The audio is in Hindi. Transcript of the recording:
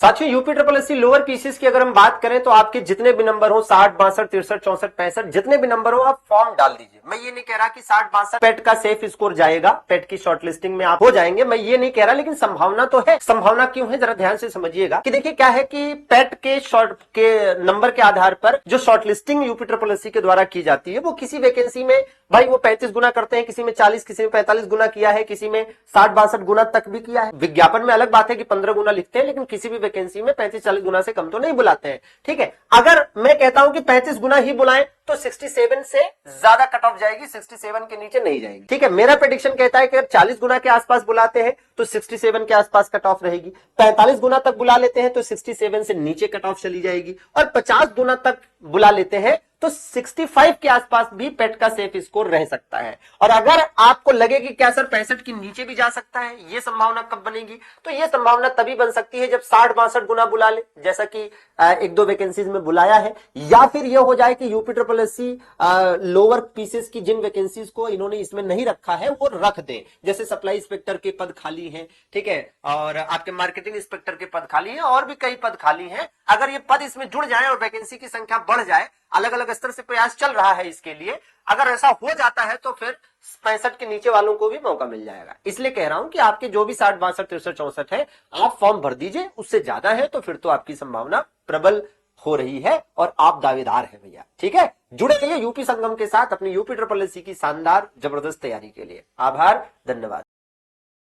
साथियों UP triple SC lower PCS की अगर हम बात करें तो आपके जितने भी नंबर हो 60, 62, 63, 64, 65 जितने भी नंबर हो आप फॉर्म डाल दीजिए। मैं ये नहीं कह रहा कि 60, 62 पेट का सेफ स्कोर जाएगा, पेट की शॉर्टलिस्टिंग में आप हो जाएंगे, मैं ये नहीं कह रहा, लेकिन संभावना तो है। संभावना क्यों है जरा ध्यान से समझिएगा कि देखिए क्या है कि पेट के नंबर के आधार पर जो शॉर्टलिस्टिंग यूपी ट्रिपल एससी के द्वारा की जाती है वो किसी वैकेंसी में भाई वो 35 गुना करते हैं, किसी में 40, किसी में 45 गुना किया है, किसी में 60, 62 गुना तक भी किया है। विज्ञापन में अलग बात है कि 15 गुना लिखते हैं, लेकिन किसी भी वैकेंसी में 35, 40 गुना से कम तो नहीं बुलाते हैं। ठीक है, अगर मैं कहता हूं कि 35 गुना ही बुलाएं तो 67 से ज्यादा कट ऑफ जाएगी, 67 के नीचे नहीं जाएगी। ठीक है, मेरा प्रेडिक्शन कहता है कि अगर 40 गुना के आसपास बुलाते हैं तो 67 के आसपास कट ऑफ रहेगी, 45 गुना तक बुला लेते हैं तो 67 से नीचे कट ऑफ चली जाएगी, और 50 गुना तक बुला लेते हैं तो 65 के आसपास भी पेट का सेफ स्कोर रह सकता है। और अगर आपको लगे कि क्या सर 65 के नीचे भी जा सकता है, ये संभावना कब बनेगी? तो ये संभावना तभी बन सकती है जब 60, 62 गुना बुला ले, जैसा कि एक दो वैकेंसीज में बुलाया है, या फिर ये हो जाए कि UP triple SC lower pieces की जिन वैकेंसीज को इन्होंने इसमें नहीं रखा है वो रख दे, जैसे सप्लाई इंस्पेक्टर के पद खाली हैं, ठीक है, और आपके मार्केटिंग इंस्पेक्टर के पद खाली हैं, और भी कई पद खाली हैं। अगर ये पद इसमें जुड़ जाए और वैकेंसी की संख्या बढ़ जाए, अलग अलग स्तर से प्रयास चल रहा है इसके लिए, अगर ऐसा हो जाता है तो फिर 65 के नीचे वालों को भी मौका मिल जाएगा। इसलिए कह रहा हूं कि आपके जो भी 60, 62, 63, 64 है आप फॉर्म भर दीजिए, उससे ज्यादा है तो फिर तो आपकी संभावना प्रबल हो रही है और आप दावेदार हैं भैया। ठीक है, जुड़े रहिए यूपी संगम के साथ अपनी यूपी ट्रिपल एससी की शानदार जबरदस्त तैयारी के लिए। आभार, धन्यवाद।